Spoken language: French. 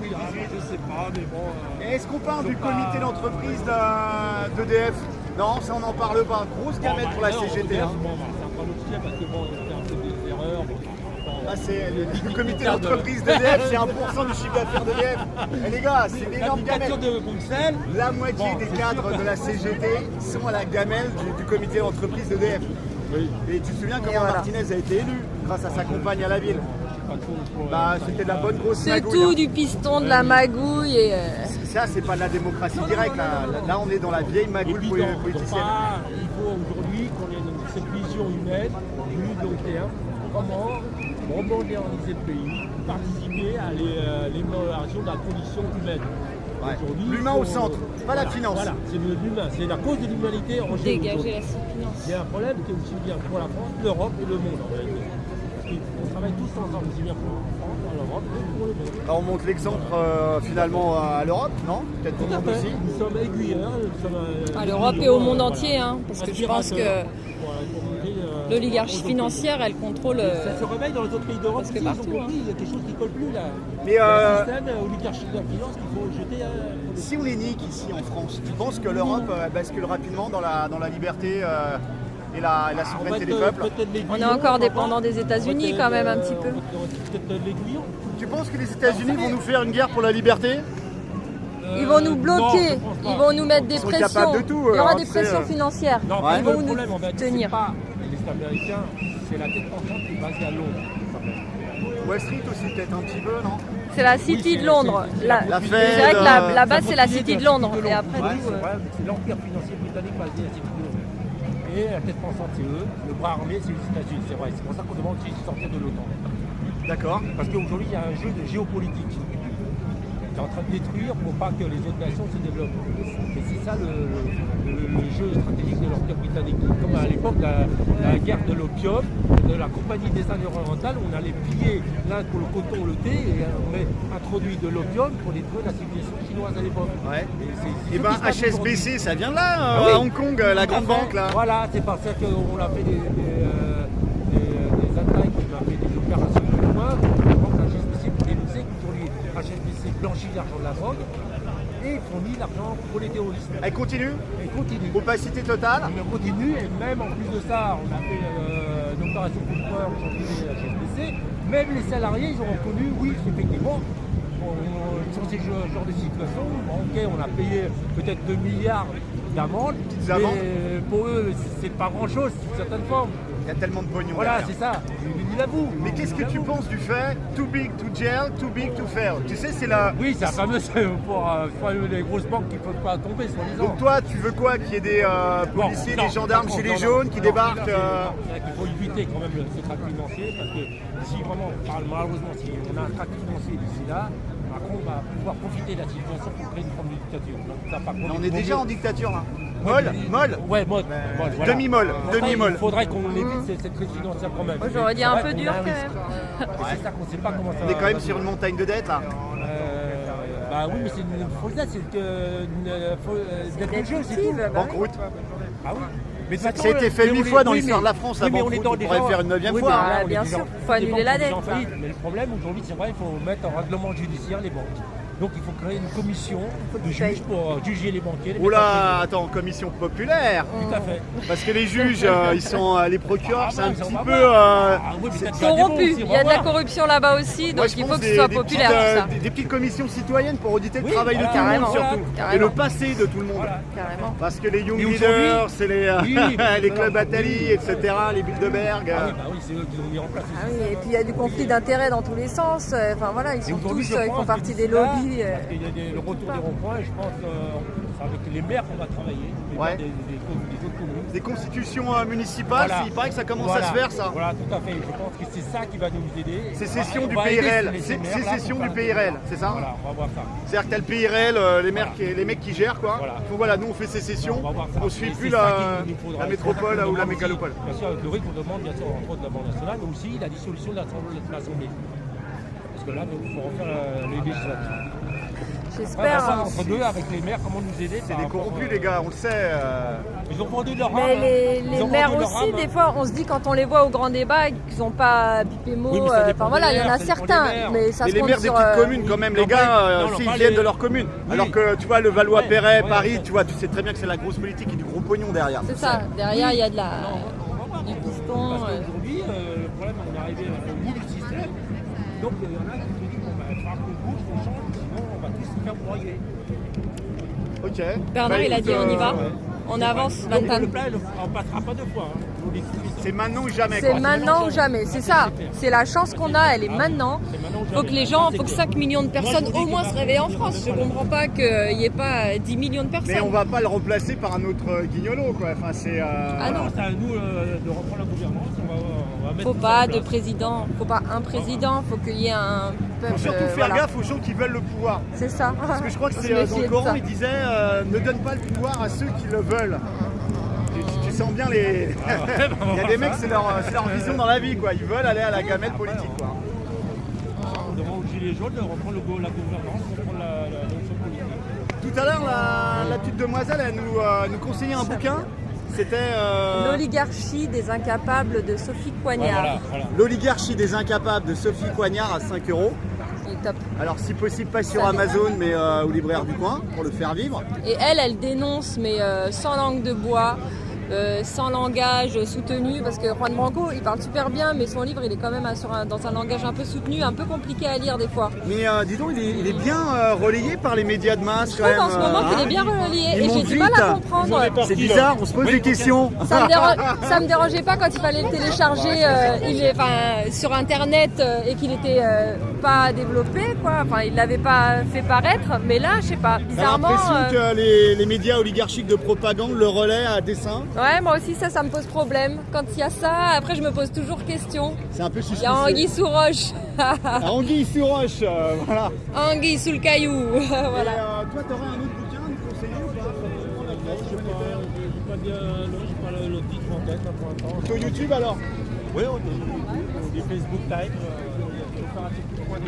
2018. Je sais pas, mais bon. Et est-ce qu'on parle du comité d'entreprise d'EDF? Non, ça on n'en parle pas. Grosse gamelle pour la CGT. Hein. Bon, c'est un peu l'objet parce que bon, il a fait des erreurs. Ah, c'est le comité d'entreprise d'EDF, c'est 1% du chiffre d'affaires d'EDF. Et les gars, c'est une énorme gamelle. De Bruxelles. La moitié des cadres de la CGT sont à la gamelle du comité d'entreprise d'EDF. Oui. Et tu te souviens comment Martinez a été élu grâce à sa compagne à la ville? Bah, c'était de la bonne grosse C'est magouille. tout, Hein. du piston, de la magouille et... Ça, c'est pas de la démocratie directe. Là, on est dans la vieille magouille politicienne. Il faut aujourd'hui qu'on ait cette vision humaine du long terme. Comment moderniser le pays, participer à l'amélioration de la condition humaine. Ouais. L'humain au centre, pas la finance. Voilà, c'est l'humain, c'est la cause de l'humanité en jeu. Dégager la finance. Il y a un problème qui est aussi bien pour la France, l'Europe et le monde en réalité. On travaille tous ensemble, aussi bien pour la France, pour l'Europe et pour le monde. Là, on montre l'exemple finalement à l'Europe, non? Peut-être pour le monde aussi. Nous sommes aiguilleurs. À l'Europe et au monde entier, hein, parce que je pense que l'oligarchie financière, elle contrôle... Ça se réveille dans les autres pays d'Europe, parce que partout, ils ont compris, il y a quelque chose qui ne colle plus là. Mais Il y a un système oligarchie de la finance qu'il faut jeter à... Si on les nique ici en France, tu penses que l'Europe bascule rapidement dans la liberté et la souveraineté des peuples? On est encore dépendant des États-Unis quand même un petit peu. Peut-être l'aiguillon. Tu penses que les États-Unis vont nous faire une guerre pour la liberté? Ils vont nous bloquer, ils vont nous mettre des sont pressions. capables de tout, Il y aura hein, des tu sais, pressions financières. Non, Ils vont le nous problème, on va dire, c'est tenir. pas les Américains, c'est la tête pensante qui est basée à Londres. Wall Street aussi peut-être un petit peu, non? C'est la City de Londres. La Je Fed, dirais que la base, c'est la City de Londres. Et après Ouais, tout, c'est vrai, c'est l'empire financier britannique basé à City de Londres. Et la tête pensante, c'est eux. Le bras armé, c'est les États-Unis, c'est vrai. C'est pour ça qu'on demande de sortir de l'OTAN. D'accord. Parce qu'aujourd'hui, il y a un jeu de géopolitique qui est en train de détruire pour pas que les autres nations se développent. Et c'est ça le jeu stratégique de l'Empire britannique. Comme à l'époque de la guerre de l'opium, de la Compagnie des Indes orientales, on allait piller l'Inde pour le coton, le thé, et on introduit de l'opium pour détruire la civilisation chinoise à l'époque. Ouais. c'est Et ben ce qui se passe aujourd'hui. HSBC, ça vient de là, Ah oui. à Hong Kong, la grande banque là. Voilà, c'est parce qu'on a fait des attaques, on a fait des opérations de loin, la banque HSBC pour dénoncer qu'aujourd'hui HSBC blanchit l'argent de la drogue et fournit l'argent pour les terroristes. Elle continue, Et continue. opacité totale. On continue et même en plus de ça, on a fait une opération coup de poing aujourd'hui HSBC. Même les salariés, ils ont reconnu, oui, effectivement, sur ces genres de situations, ok, on a payé peut-être 2 milliards d'amendes, amendes. mais pour eux, c'est pas grand-chose, sous certaines formes. Il y a tellement de pognon. Voilà, derrière. c'est ça, il avoue. Mais qu'est-ce que tu penses du fait too big to jail, too big to fail? Tu sais, c'est la. Oui, c'est la fameuse pour les grosses banques qui ne peuvent pas tomber, soi-disant. Donc toi, tu veux quoi? Qu'il y ait des policiers, Non, des gendarmes non, chez non, les non, jaunes qui non, débarquent c'est vrai qu'il faut éviter quand même ce traque financier, parce que si vraiment, malheureusement, si on a un traque financier d'ici là, Macron va pouvoir profiter de la situation pour créer une forme de dictature. Donc, ça, par contre, On est il vaut déjà mieux- en dictature là. Molle? Ouais, molle. Voilà. Demi-molle, Enfin, demi-molle. Il faudrait qu'on évite cette crise financière quand même. Moi, j'aurais dit C'est un vrai peu qu'on dur a un quand risque. même. Et c'est ça qu'on ne sait pas comment ça On est va quand même se sur une montagne de dettes là. Bah oui, mais c'est une fausse dette, c'est une dette de jeu, c'est tout. Banqueroute. Ah oui. Mais de toute façon, Ça a été fait mais 1000 on est- fois dans oui, l'histoire de mais- la France, oui, la mais on banqueroute. est dans On des pourrait gens- faire une 9e oui, fois. mais Ah, là, on est bien déjà- sûr, faut des banques annuler la sont déjà en dette. faillite. Mais le problème aujourd'hui, c'est vrai, il faut mettre en règlement judiciaire les banques. Donc il faut créer une commission de juges pour juger les banquiers. Les Oula, attends, commission populaire. Tout à fait. Parce que les juges, ils sont les procureurs, c'est un ils ont petit pas peu. mal. Ah oui, mais t'as déjà des bons Corrompu. aussi, Il y a de la revoir. corruption là-bas aussi, Moi, donc je il faut pense que ce soit des populaire petites, tout ça. des petites commissions citoyennes pour auditer le Oui, travail voilà, de tout le monde carrément, surtout. carrément. Et le passé de tout le monde. Voilà. Carrément. Parce que les Young Et Leaders, aujourd'hui- c'est les, Oui, les mais clubs alors, Attali, oui. etc., les Bilderberg. Ah oui, bah oui, c'est eux qui l'ont mis en place. Ah oui, et puis il y a du conflit d'intérêts dans tous les sens. Enfin voilà, ils Et sont aujourd'hui, tous, je ils font pense partie que des d'ici là, lobbies. Parce qu'il y a le retour des ronds-points, et je pense que c'est avec les maires qu'on va travailler, les Ouais. maires des autres communes. Des constitutions municipales, Voilà. il paraît que ça commence Voilà. à se faire ça. Voilà, tout à fait. Je pense que c'est ça qui va nous aider. Sécession On du va aider PIRL. ces maires-là pour Sécession du faire- PIRL, c'est ça? Voilà, on va voir ça. C'est-à-dire que t'as le PIRL, les mecs qui gèrent quoi. Voilà. Donc voilà, nous on fait sécession, On va voir ça. on suit Et plus c'est ça la qu'il nous faudra. métropole C'est ça qu'on ou la demande aussi. mégalopole. Bien sûr, avec le RIC, on demande bien sûr entre autres de la Banque nationale, mais aussi la dissolution de l'Assemblée. Parce que là, il faut refaire les législatives. J'espère. Après, entre deux, avec les maires, comment nous aider C'est des corrompus, les gars, on le sait. Ils ont vendu leur âme. Mais Ils les ont maires vendu leur aussi, âme. des fois, on se dit quand on les voit au grand débat qu'ils n'ont pas pipé mot. Oui, mais ça dépend Enfin voilà, des il y en a maires, ça dépend certains, des maires. mais ça Et se les compte maires des sur. petites communes, quand même, les Non, gars, pas- non, s'ils pas viennent les- de leur commune. Oui. Alors que tu vois, le Valois-Perret, Ouais, Paris, ouais. tu vois, tu sais très bien que c'est la grosse politique et du gros pognon derrière. C'est ça, derrière il y a de la. Du Parce piston. qu'aujourd'hui, le problème, on est arrivé au bout du système. Donc il y en a qui se disent, bon, bah, il va falloir qu'on bouge, qu'on change, sinon on va tous se faire broyer. Ok. Bernard, Bah, il a écoute, dit on y va. ouais. On avance, Donc Bantan. le plan, on passera pas deux fois. Hein. Nous, les cuisines, C'est maintenant ou jamais. C'est quoi. maintenant ou jamais, c'est ça. C'est la chance qu'on a, elle est maintenant. c'est maintenant ou Faut que jamais. les gens, C'est faut que clair. 5 millions de personnes je vous dis au moins que se là, réveillent en je- France. je- Je comprends pas qu'il n'y ait pas 10 millions de personnes. Mais on va pas le remplacer par un autre Guignolo, quoi. Enfin, c'est. Ah non. Non, c'est à nous de reprendre la gouvernance. On va mettre Faut tout pas ça en de place. président, faut pas un président, faut qu'il y ait un peuple. Faut surtout faire voilà. gaffe aux gens qui veulent le pouvoir. C'est ça. Parce que je crois que Faut c'est se dans méfier le de Coran, ça. il disait ne donne pas le pouvoir à ceux qui le veulent. Tu sens bien les. Il y a des mecs, c'est leur vision dans la vie, quoi. Ils veulent aller à la gamelle politique, quoi. On demande aux gilets jaunes de reprendre la gouvernance, reprendre la notion politique. Tout à l'heure, la petite demoiselle, elle nous conseillait un bouquin. C'était L'oligarchie des incapables de Sophie Ouais, Coignard. voilà. L'oligarchie des incapables de Sophie Coignard à 5 €. Il est top. Alors, si possible, pas sur Ça Amazon, mais au libraire du coin, pour le faire vivre. Et elle dénonce, mais sans langue de bois, sans langage soutenu, parce que Juan Branco, il parle super bien, mais son livre, il est quand même dans un langage un peu soutenu, un peu compliqué à lire des fois. Mais dis donc, il est bien relayé par les médias de masse, Je quand trouve même. en ce moment qu'il hein. est bien relié, Il et j'ai monte du mal à vite. comprendre. C'est bizarre, on se pose des questions. Ça me dérangeait pas quand il fallait le télécharger sur internet et qu'il était pas développé, quoi. Enfin, il l'avait pas fait paraître, mais là, je sais pas, J'ai bizarrement. l'impression que les médias oligarchiques de propagande le relaient à dessein. Ouais, moi aussi, ça me pose problème. Quand il y a ça, après, je me pose toujours question. C'est un peu Il y suspicieux. a Anguille sous roche. Anguille sous roche, voilà. Anguille sous le caillou. Et, Voilà. toi, t'aurais un autre bouquin à nous conseiller ou pas? J'ai pas le titre en tête là, pour l'instant. Sur YouTube alors? Oui, on dit Facebook Live. Il faut faire un petit point